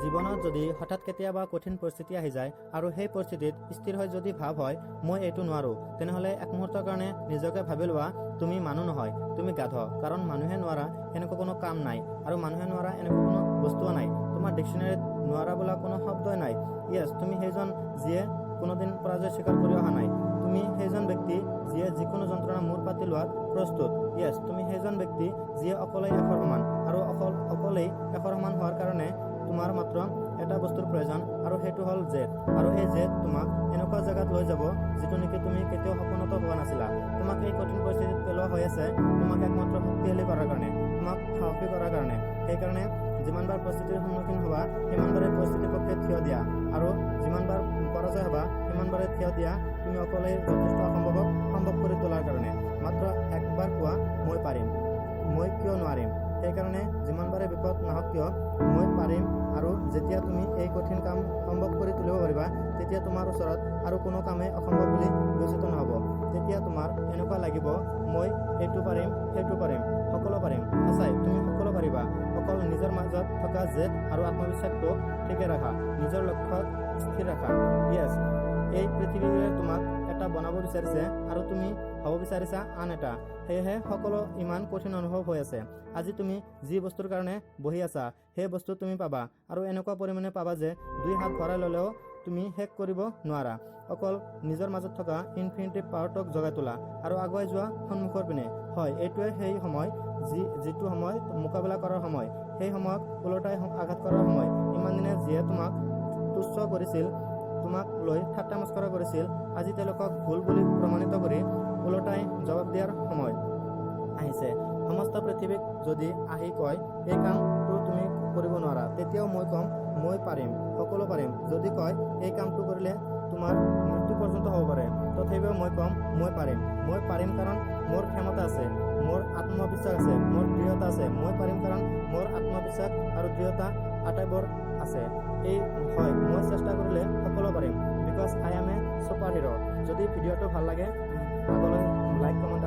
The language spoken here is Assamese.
জীৱনত যদি হঠাৎ কেতিয়াবা কঠিন পৰিস্থিতি আহি যায় আৰু সেই পৰিস্থিতিত স্থিৰ হৈ যদি ভাৱ হয় মই এইটো নোৱাৰো, তেনেহ'লে এক মুহূৰ্তৰ কাৰণে নিজকে ভাবি লোৱা তুমি মানুহ নহয়, তুমি গাধ। কাৰণ মানুহে নোৱাৰা এনেকুৱা কোনো কাম নাই আৰু মানুহে নোৱাৰা এনেকুৱা কোনো বস্তুও নাই। তোমাৰ ডিকশ্যনেৰীত নোৱাৰা বোলা কোনো শব্দই নাই। য়েছ, তুমি সেইজন যিয়ে কোনোদিন পৰাজয় স্বীকাৰ কৰি অহা নাই। তুমি সেইজন ব্যক্তি যিয়ে যিকোনো যন্ত্ৰণা মূৰ পাতি লোৱাত প্ৰস্তুত। য়েছ, তুমি সেইজন ব্যক্তি যিয়ে অকলেই এশৰ সমান আৰু অকলেই এশৰ সমান হোৱাৰ কাৰণে তোমাৰ মাত্ৰ এটা বস্তুৰ প্ৰয়োজন আৰু সেইটো হ'ল জেদ। আৰু এই জেদ তোমাক এনেকুৱা জেগাত লৈ যাব যিটো নেকি তুমি কেতিয়াও সপোনতো হোৱা নাছিলা। তোমাক এই কঠিন পৰিস্থিতিত পেলোৱা হৈ আছে তোমাক একমাত্ৰ শক্তিশালী কৰাৰ কাৰণে, তোমাক সাহসী কৰাৰ কাৰণে। সেইকাৰণে যিমানবাৰ পৰিস্থিতিৰ সন্মুখীন হ'বা সিমানবাৰে পৰিস্থিতিৰ পক্ষে থিয় দিয়া আৰু যিমানবাৰ পৰাজয় হ'বা সিমানবাৰে থিয় দিয়া তুমি অকলেই যথেষ্ট অসম্ভৱক সম্ভৱ কৰি তোলাৰ কাৰণে। মাত্ৰ একবাৰ কোৱা মই পাৰিম, মই কিয় নোৱাৰিম। সেইকাৰণে যিমানবাৰে বিপদ নাহক কিয় মই পাৰিম। আৰু যেতিয়া তুমি এই কঠিন কাম সম্ভৱ কৰি তুলিব পাৰিবা তেতিয়া তোমাৰ ওচৰত আৰু কোনো কামেই অসম্ভৱ বুলি বিবেচিত নহ'ব। তেতিয়া তোমাৰ এনেকুৱা লাগিব মই এইটো পাৰিম, সেইটো পাৰিম, সকলো পাৰিম। সঁচাই তুমি সকলো পাৰিবা। অকল নিজৰ মাজত থকা জেদ আৰু আত্মবিশ্বাসটো ঠিকে ৰাখা, নিজৰ লক্ষ্যত স্থিৰ ৰাখা। য়েছ, এই পৃথিৱীয়ে তোমাক এটা বনাব বিচাৰিছে আৰু তুমি হ'ব বিচাৰিছা আন এটা। সেয়েহে সকলো ইমান কঠিন অনুভৱ হৈ আছে। আজি তুমি যি বস্তুৰ কাৰণে বহি আছা সেই বস্তু তুমি পাবা আৰু এনেকুৱা পৰিমাণে পাবা যে 2 হাত ভৰাই ল'লেও তুমি শেষ কৰিব নোৱাৰা। অকল নিজৰ মাজত থকা ইনফিনিটিভ পাৱাৰটোক জগাই তোলা আৰু আগুৱাই যোৱা সন্মুখৰ পিনে। হয়, এইটোৱে সেই সময় যিটো সময় মোকাবিলা কৰাৰ সময়, সেই সময়ক ওলোটাই আঘাত কৰাৰ সময়। ইমান দিনে যিয়ে তোমাক তুচ্ছ কৰিছিল, তোমাক লৈ ঠাট্টা মস্কৰা কৰিছিল, আজি তেওঁলোকক ভুল বুলি প্ৰমাণিত কৰি ওলোটাই জবাব দিয়াৰ সময় আহিছে। সমস্ত পৃথিৱীক যদি আহি কয় এই কামটো তুমি কৰিব নোৱাৰা, তেতিয়াও মই ক'ম মই পাৰিম, সকলো পাৰিম। যদি কয় এই কামটো কৰিলে তোমাৰ মৃত্যু পৰ্যন্ত হ'ব পাৰে, তথাপিও মই ক'ম মই পাৰিম। মই পাৰিম কাৰণ মোৰ ক্ষমতা আছে, মোৰ আত্মবিশ্বাস আছে, মোৰ দৃঢ়তা আছে। মই পাৰিম কাৰণ মোৰ আত্মবিশ্বাস আৰু দৃঢ়তা আটাইবোৰ আছে। এই হয়, মই চেষ্টা কৰিলে সকলো পাৰিম। Because I M A super hero'. যদি ভিডিঅ'টো ভাল লাগে আগলৈ লাইক কমেণ্ট